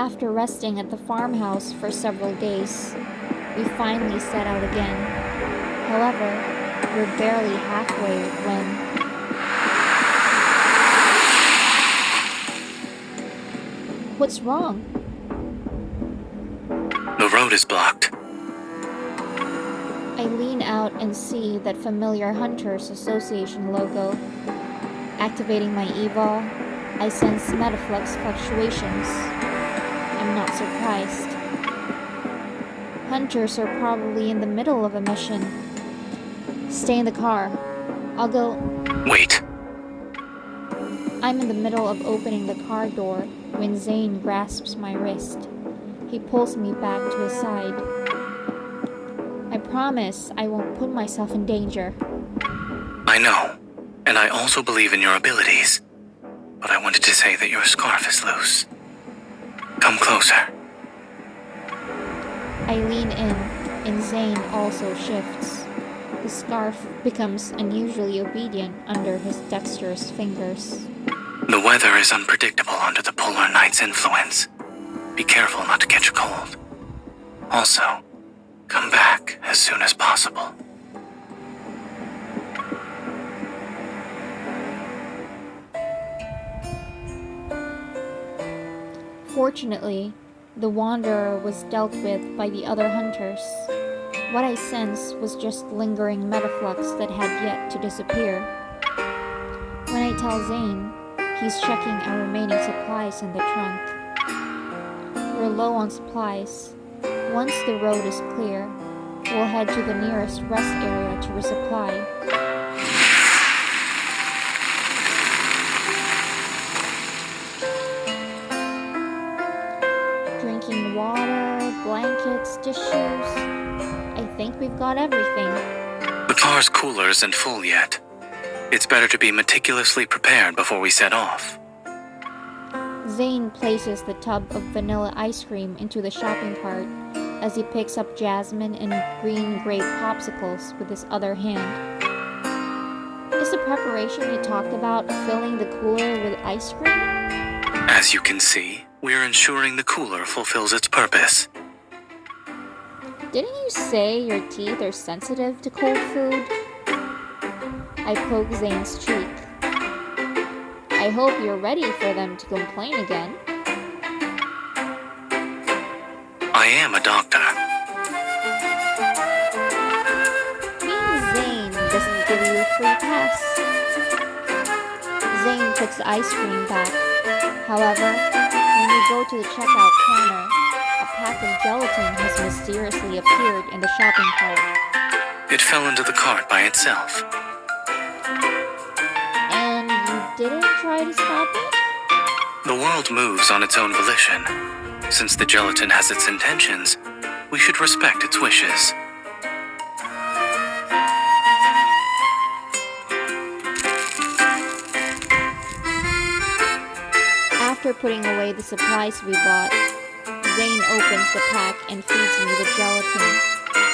After resting at the farmhouse for several days, we finally set out again. However, we're barely halfway when... What's wrong? The road is blocked. I lean out and see that familiar Hunters Association logo. Activating my eval, I sense metaflux fluctuations. I'm not surprised. Hunters are probably in the middle of a mission. Stay in the car. I'll go... Wait. I'm in the middle of opening the car door when Zayne grasps my wrist. He pulls me back to his side. I promise I won't put myself in danger. I know, and I also believe in your abilities. But I wanted to say that your scarf is loose. Come closer. I lean in, and Zayne also shifts. The scarf becomes unusually obedient under his dexterous fingers. The weather is unpredictable under the polar night's influence. Be careful not to catch a cold. Also, come back as soon as possible. Fortunately, the Wanderer was dealt with by the other hunters. What I sensed was just lingering metaflux that had yet to disappear. When I tell Zayne, he's checking our remaining supplies in the trunk. We're low on supplies. Once the road is clear, we'll head to the nearest rest area to resupply. Drinking water, blankets, tissues. I think we've got everything. The car's cooler isn't full yet. It's better to be meticulously prepared before we set off. Zayne places the tub of vanilla ice cream into the shopping cart as he picks up jasmine and green grape popsicles with his other hand. Is the preparation you talked about filling the cooler with ice cream? As you can see, we're ensuring the cooler fulfills its purpose. Didn't you say your teeth are sensitive to cold food? I poke Zayne's cheek. I hope you're ready for them to complain again. I am a doctor. Being Zayne doesn't give you a free pass. Zayne puts the ice cream back. However, when we go to the checkout counter, a pack of gelatin has mysteriously appeared in the shopping cart. It fell into the cart by itself. And you didn't try to stop it? The world moves on its own volition. Since the gelatin has its intentions, we should respect its wishes. After putting away the supplies we bought, Zayne opens the pack and feeds me the gelatin.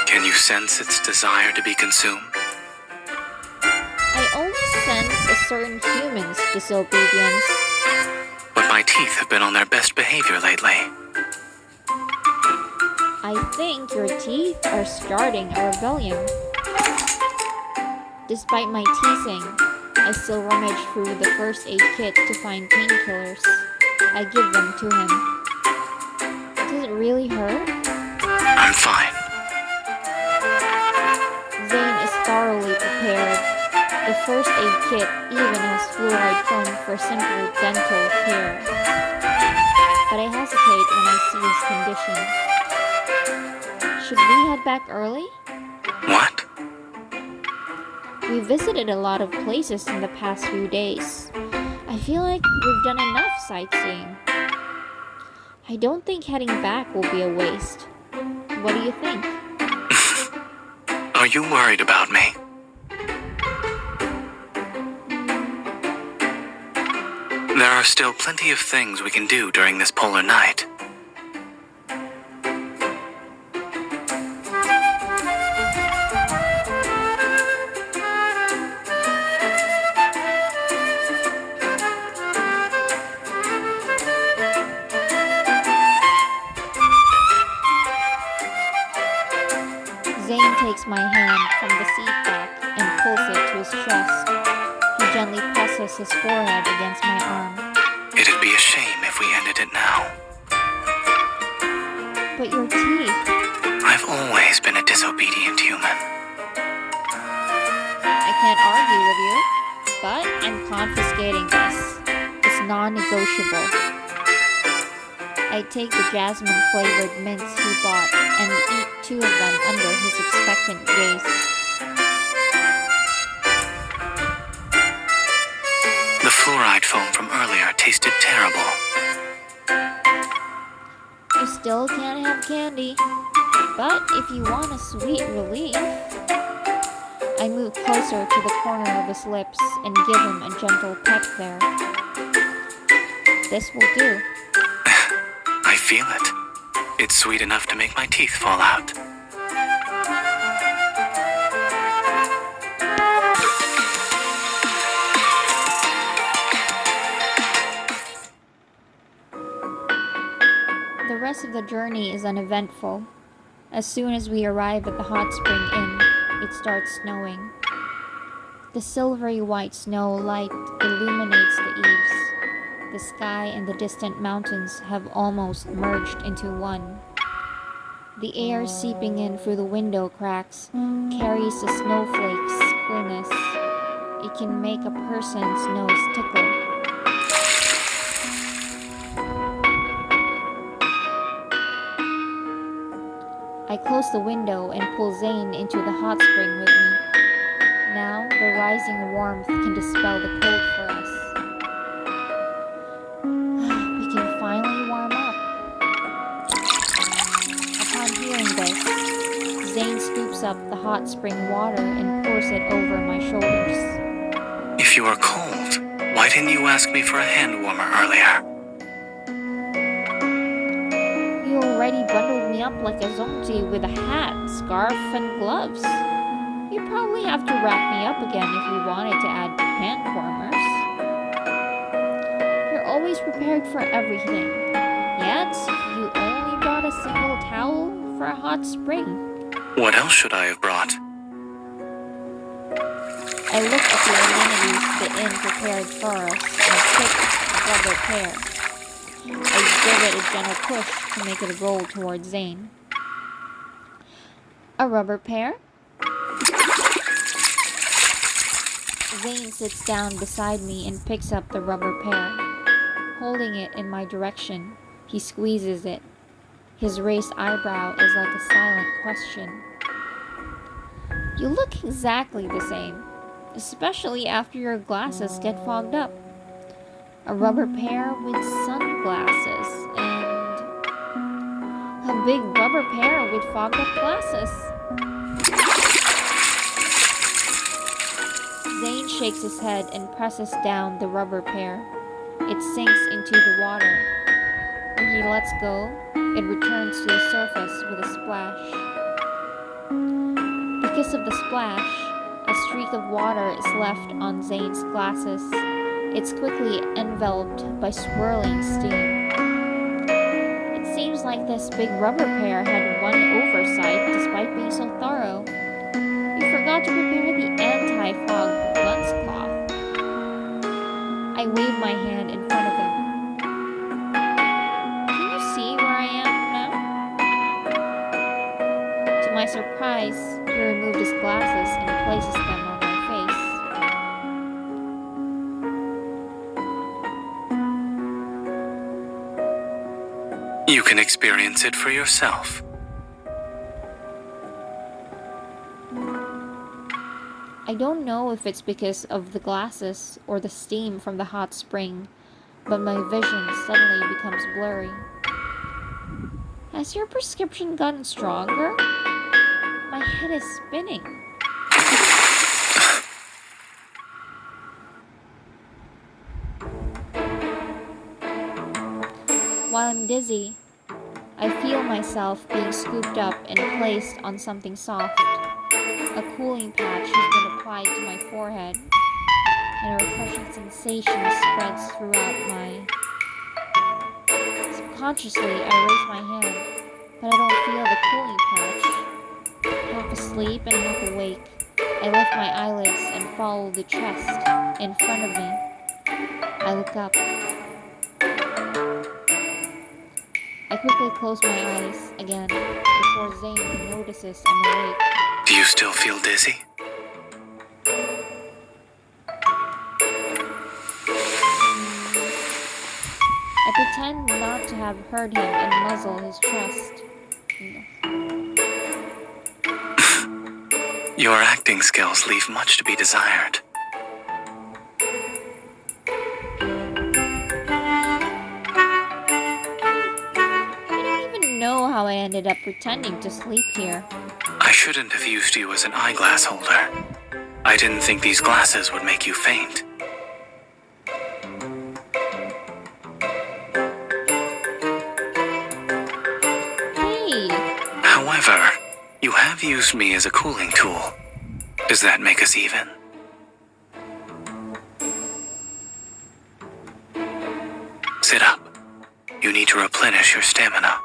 Can you sense its desire to be consumed? I only sense a certain human's disobedience. But my teeth have been on their best behavior lately. I think your teeth are starting a rebellion. Despite my teasing, I still rummage through the first aid kit to find painkillers. I give them to him. Does it really hurt? I'm fine. Zayne is thoroughly prepared. The first aid kit even has fluoride foam for simple dental care. But I hesitate when I see his condition. Should we head back early? What? We visited a lot of places in the past few days. I feel like we've done enough sightseeing. I don't think heading back will be a waste. What do you think? Are you worried about me? There are still plenty of things we can do during this polar night. hand from the seat back and pulls it to his chest. He gently presses his forehead against my arm. It'd be a shame if we ended it now. But your teeth... I've always been a disobedient human. I can't argue with you, but I'm confiscating this. It's non-negotiable. I take the jasmine-flavored mints he bought and eat 2 of them under his expectant gaze. The fluoride foam from earlier tasted terrible. You still can't have candy, but if you want a sweet relief... I move closer to the corner of his lips and give him a gentle peck there. This will do. I feel it. It's sweet enough to make my teeth fall out. The rest of the journey is uneventful. As soon as we arrive at the hot spring inn, it starts snowing. The silvery white snow light illuminates the eaves. The sky and the distant mountains have almost merged into one. The air seeping in through the window cracks carries the snowflakes' coolness. It can make a person's nose tickle. I close the window and pull Zayne into the hot spring with me. Now, the rising warmth can dispel the cold for us. We can finally warm up. Upon hearing this, Zayne scoops up the hot spring water and pours it over my shoulders. If you are cold, why didn't you ask me for a hand warmer earlier? You already bundled me up like a zombie with a hat, scarf, and gloves. You'd probably have to wrap me up again if you wanted to add hand warmers. You're always prepared for everything, yet you only brought a single towel for a hot spring. What else should I have brought? I look at the amenities the inn prepared for us and pick a rubber pair. I give it a gentle push to make it roll towards Zayne. A rubber pair? Zayne sits down beside me and picks up the rubber pair. Holding it in my direction, he squeezes it. His raised eyebrow is like a silent question. You look exactly the same, especially after your glasses get fogged up. A rubber pair with sunglasses and a big rubber pair with fogged up glasses. Zayne shakes his head and presses down the rubber pair. It sinks into the water. When he lets go, it returns to the surface with a splash. Because of the splash, a streak of water is left on Zayne's glasses. It's quickly enveloped by swirling steam. It seems like this big rubber pair had one oversight despite being so thorough. You forgot to prepare the anti-fog lens cloth. I wave my hand in front of him. Can you see where I am now? To my surprise, he removed his glasses and places them on my face. You can experience it for yourself. I don't know if it's because of the glasses or the steam from the hot spring, but my vision suddenly becomes blurry. Has your prescription gotten stronger? My head is spinning. While I'm dizzy, I feel myself being scooped up and placed on something soft. A cooling patch has been applied to my forehead, and a refreshing sensation spreads throughout my... Subconsciously, I raise my hand, but I don't feel the cooling patch. half asleep and half awake. I lift my eyelids and follow the chest in front of me. I look up. I quickly close my eyes again before Zayne notices I'm awake. Do you still feel dizzy? I pretend not to have heard him and muzzle his chest. Your acting skills leave much to be desired. I don't even know how I ended up pretending to sleep here. I shouldn't have used you as an eyeglass holder. I didn't think these glasses would make you faint. Hey! However, you have used me as a cooling tool. Does that make us even? Sit up. You need to replenish your stamina.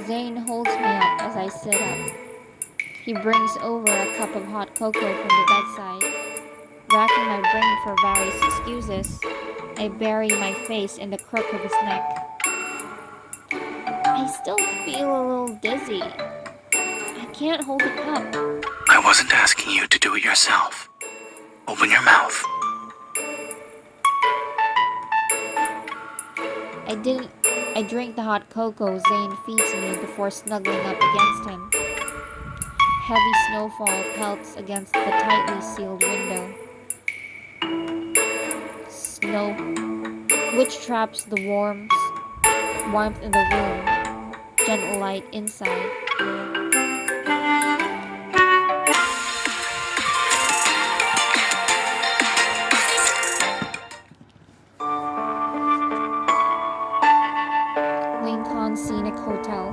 Zayne holds me up as I sit up. He brings over a cup of hot cocoa from the bedside. Racking my brain for various excuses, I bury my face in the crook of his neck. I still feel a little dizzy. I can't hold the cup. I wasn't asking you to do it yourself. Open your mouth. I drink the hot cocoa Zayne feeds me before snuggling up against him. Heavy snowfall pelts against the tightly sealed window. Snow, which traps the warmth in the room, gentle light inside. Lincoln Scenic Hotel.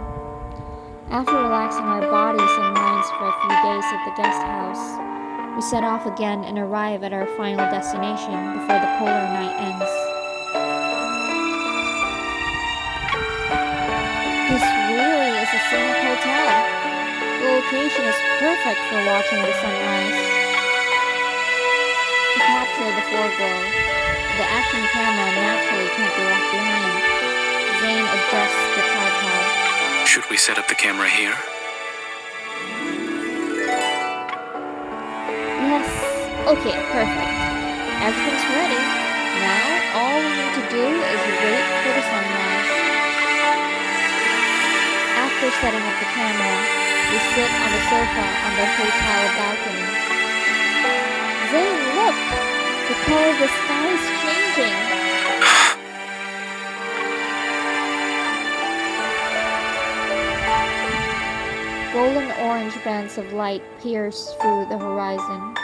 After relaxing our bodies and minds for a few days at the guest house, we set off again and arrive at our final destination before the polar night ends. This really is a scenic hotel. The location is perfect for watching the sunrise. To capture the foreglow, the action camera naturally can't be left behind. Zayne adjusts the tripod. Should we set up the camera here? Yes. Okay, perfect. Everything's ready. Now, all we need to do is wait for the sunrise. After setting up the camera, we sit on the sofa on the hotel balcony. Zayne, look! The color of the sky is changing. Golden orange bands of light pierce through the horizon.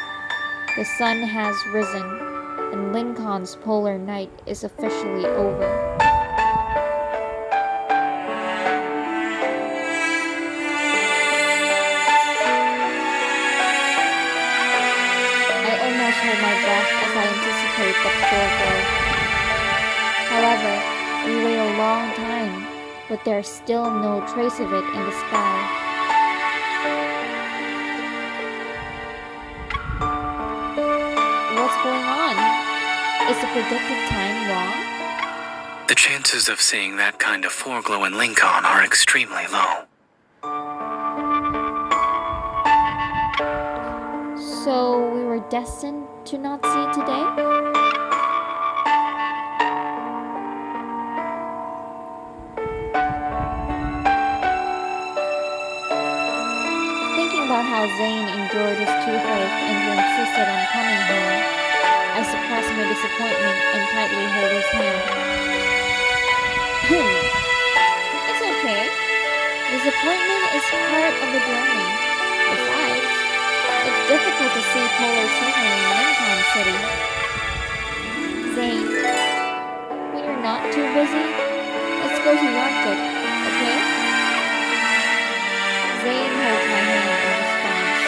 The sun has risen, and Lincoln's polar night is officially over. I almost hold my breath as I anticipate the foreglow. However, we wait a long time, but there's still no trace of it in the sky. What's going on? Is the predicted time wrong? The chances of seeing that kind of foreglow in Lincoln are extremely low. So we were destined to not see it today? Thinking about how Zayne endured his toothache and he insisted on coming here, I suppress my disappointment and tightly hold his hand. It's okay. Disappointment is part of the journey. Besides, it's difficult to see polar scenery in Lincoln City. Zayne, when you're not too busy, let's go to the Arctic, okay? Zayne holds my hand in response.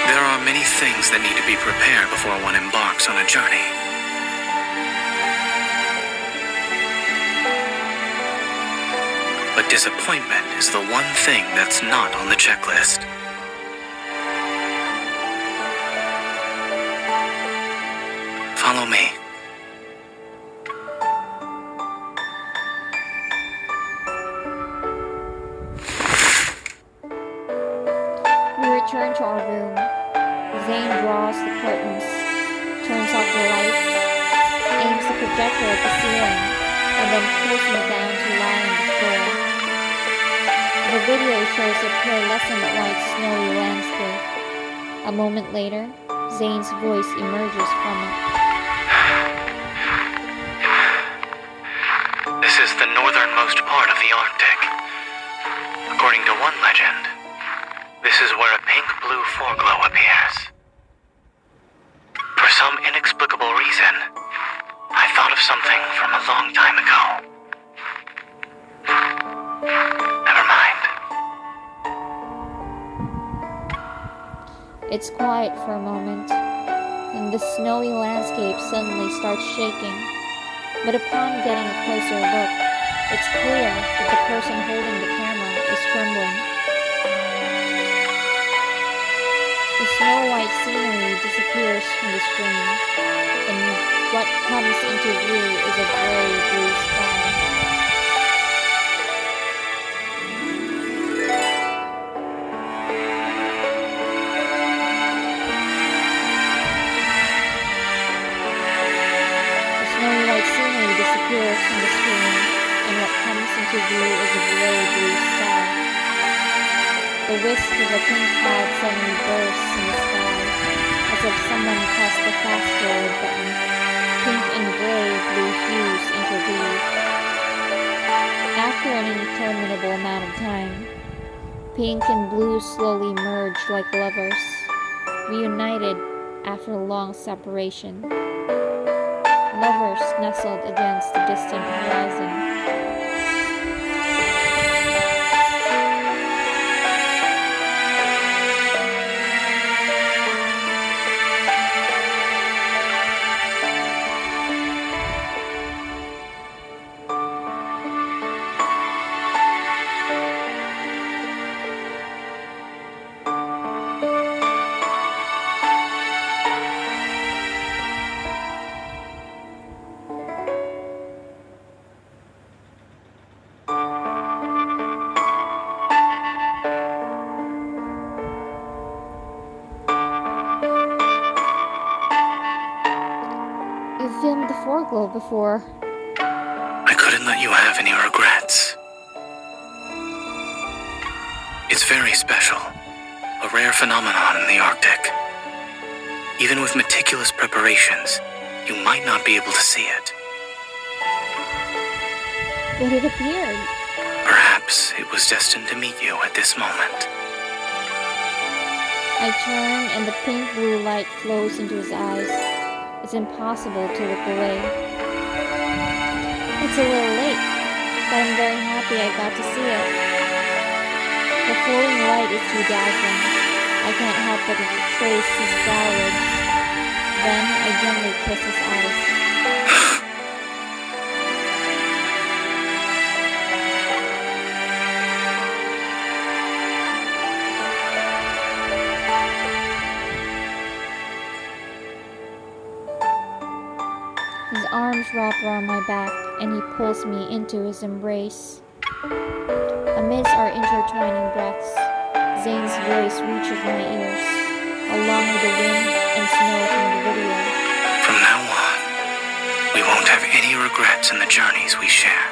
There are many things that need to be prepared before one embarks on a journey. But disappointment is the one thing that's not on the checklist. Follow me. We return to our room. Zayne draws the curtains, turns off the lights, aims the projector at the ceiling, and then pulls me down to lie on the floor. The video shows a pearlescent white snowy landscape. A moment later, Zayne's voice emerges from it. This is the northernmost part of the Arctic. According to one legend, this is where a pink-blue foreglow appears. For some inexplicable reason, I thought of something from a long time ago. Never mind. It's quiet for a moment, and the snowy landscape suddenly starts shaking. But upon getting a closer look, it's clear that the person holding the camera is trembling. The snow-white scenery disappears from the screen, and what comes into view is a gray blue sky. The snowy white scenery disappears from the screen, and what comes into view is a gray blue sky. The wisp of a pink cloud suddenly bursts in the sky, as if someone pressed the fast-forward button. Pink and gray blue hues interweave. After an interminable amount of time, pink and blue slowly merge like lovers, reunited after a long separation. Lovers nestled against the distant horizon. You've filmed the foreglow before. I couldn't let you have any regrets. It's very special, a rare phenomenon in the Arctic. Even with meticulous preparations, you might not be able to see it. But it appeared. Perhaps it was destined to meet you at this moment. I turn and the pink-blue light flows into his eyes. It's impossible to look away. It's a little late, but I'm very happy I got to see it. The flowing light is too dazzling. I can't help but trace his brow ridge. Then I gently kiss his eyes. His arms wrap around my back, and he pulls me into his embrace. Amidst our intertwining breaths, Zayne's voice reaches my ears, along with the wind and snow from the video. From now on, we won't have any regrets in the journeys we share.